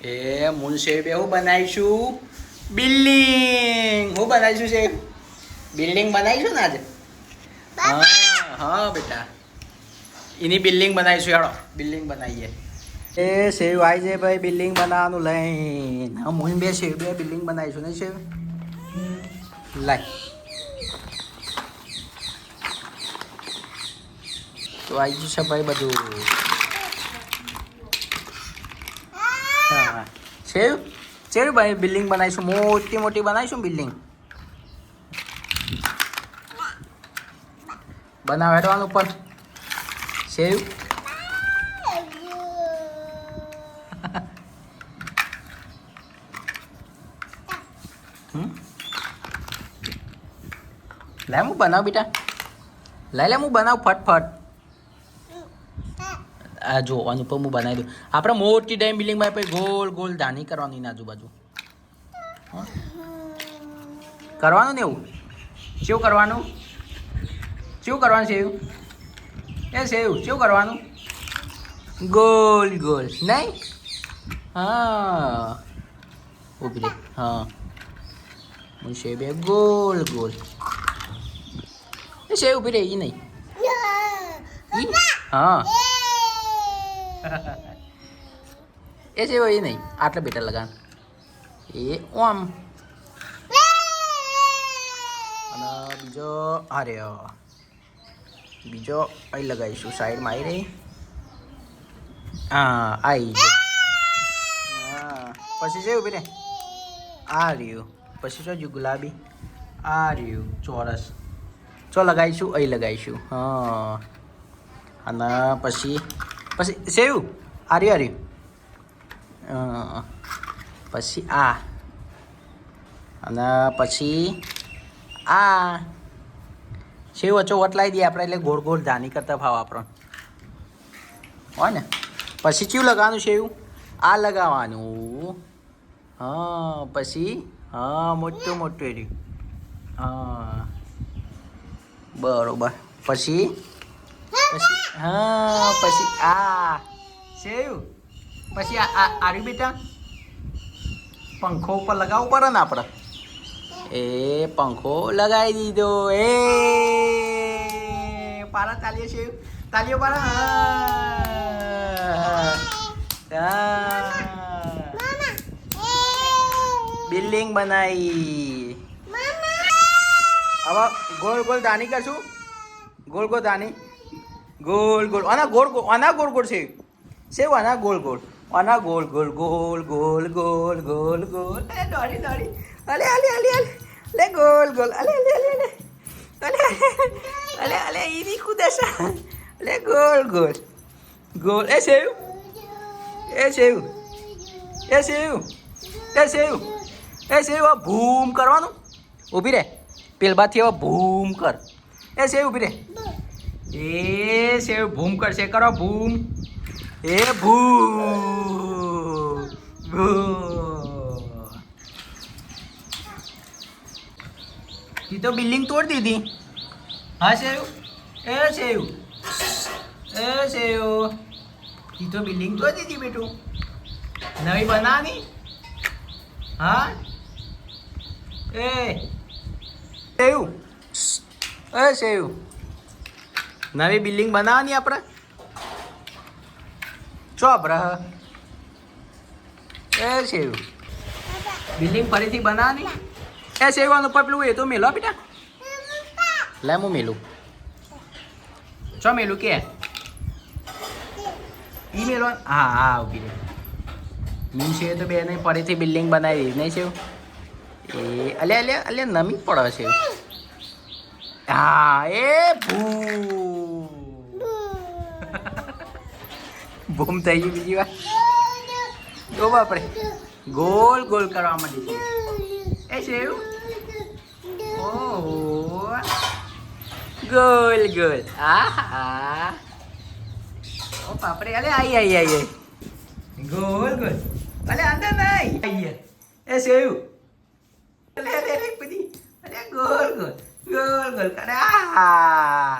એ moon સેવ બે હું બનાવીશું બિલ્ડિંગ. હું બનાવીશું સેવ બિલ્ડિંગ બનાવીશું ને આજે. હા હા બેટા એની બિલ્ડિંગ બનાવીશું. યાડો બિલ્ડિંગ બનાવીએ. એ સેવ આવી જાય ભાઈ બિલ્ડિંગ બનાવવાનું લઈને. હા મૂન બે સેવ બે બિલ્ડિંગ બનાવીશું ને સેવ લાય. તો આવી ગયું છે ભાઈ બધું. હા સેવ સેવ ભાઈ બિલ્ડિંગ બનાવીશું. મોટી મોટી બનાવીશું બિલ્ડિંગ. બનાવવાનું ઉપર સેવ. લાય હું બનાવ બેટા. લાય હું બનાવ ફટફટ. આ જો અનુપમ હું બનાવી દઉં. આપણે મોટી ડાઈમ બિલ્ડિંગમાં પછી ગોલ ગોલ ધાની કરવાની એની આજુબાજુ કરવાનું ને એવું. શું કરવાનું? શું કરવાનું છે એવું? એ સેવ શું કરવાનું? ગોલ ગોલ નહીં. હા ઉભી રે. હા હું સેવ બે ગોલ ગોલ. એ સેવ ઉભી રે. એ નહીં. હા એ સેવ એ નહીં. આટલા બેટા લગાન એ ઓમ. અને બીજો અરે બીજો અહીં લગાવીશું સાઈડમાં. આવી રહી. હા આવી ગયો. હા પછી છે ઉભી રે. આ રહ્યું. પછી શું ગુલાબી આ રહ્યું ચોરસ. ચો લગાવીશું અહીં લગાવીશું. હા અને પછી પછી સેવ આ રહ્યું. પછી આ અને પછી આ સેવ વચ્ચો વટલાઈ દઈએ આપણે એટલે ગોળ ગોળ ધાની કરતા ભાવ આપણને હોય ને. પછી કયું લગાવવાનું સેવ? આ લગાવવાનું. હા પછી હા મોટું મોટું એ રહ્યું. હા બરોબર. પછી પછી હા પછી આ સેવ. પછી આ આર્યું બેટા પંખો ઉપર લગાવવું પડે ને આપણે. એ પંખો લગાવી દીધો. એ પારા તાલીઓ છે. તાલીઓ પારા. બિલ્ડિંગ બનાવી. હવે ગોળ ગોળ દાની કરશું. ગોળ ગોળ દાની ગોળ ગોળ આના ગોળ ગોળ આના ગોળ ગોળ છે. સેવ આના ગોળ ગોળ આના ગોળ ગોળ ગોળ ગોળ ગોળ ગોળ ગોળ. એ દોડી દોડી અલે અલે અલે અલે લે ગોલ ગોલ. અલે અલે અલે અલે અલે અલે અલે ઈની કુદેસા લે ગોલ ગોલ ગોલ. એ સેવ એ સેવ એ સેવ એ સેવ એ સેવ આ ભૂમ કરવાનું. ઊભી રે. પેલબાથી હવે ભૂમ કર. એ સેવ ઊભી રે. એ સેવ ભૂમ કરશે. કરો ભૂમ. એ ભૂમ ભૂમ. ती तो बिल्डिंग तोड़ दी थी. हाँ सेव ए सेव ए सेव ती तो बिल्डिंग तोड़ दी थी बेटू. नवी बनानी. हाँ ए सेव ए सेव नवी बिल्डिंग बनानी આપણે. ચોપ રહ. એ સેવ બિલ્ડિંગ ફરીથી બનાવવાની. એ સેવાનું પપલું એ તો મેલો બેટા. લે હું મેલું. ચો મેલું કે ઈ મેલો. હા હા ઉભી રે. મીન છે તો બેને ફરીથી બિલ્ડિંગ બનાવી દીધી નહીં છે. એ અલે અલે અલે નમી પડે છે. હા એ ભૂમ ભૂમ થઈ ગઈ બીજી વાર. જો બાપરે ગોલ ગોલ કરવા માંડી છે. એ સેવ ઓહો ગોલ ગોલ. આહા ઓ બાપરે. અલે આઈ આઈ આઈ ગોલ ગોલ. અલે અંદર નહીં આઈએ. એ સેવ અલે અલે બધી અલે ગોલ ગોલ ગોલ ગોલ કરે. આહા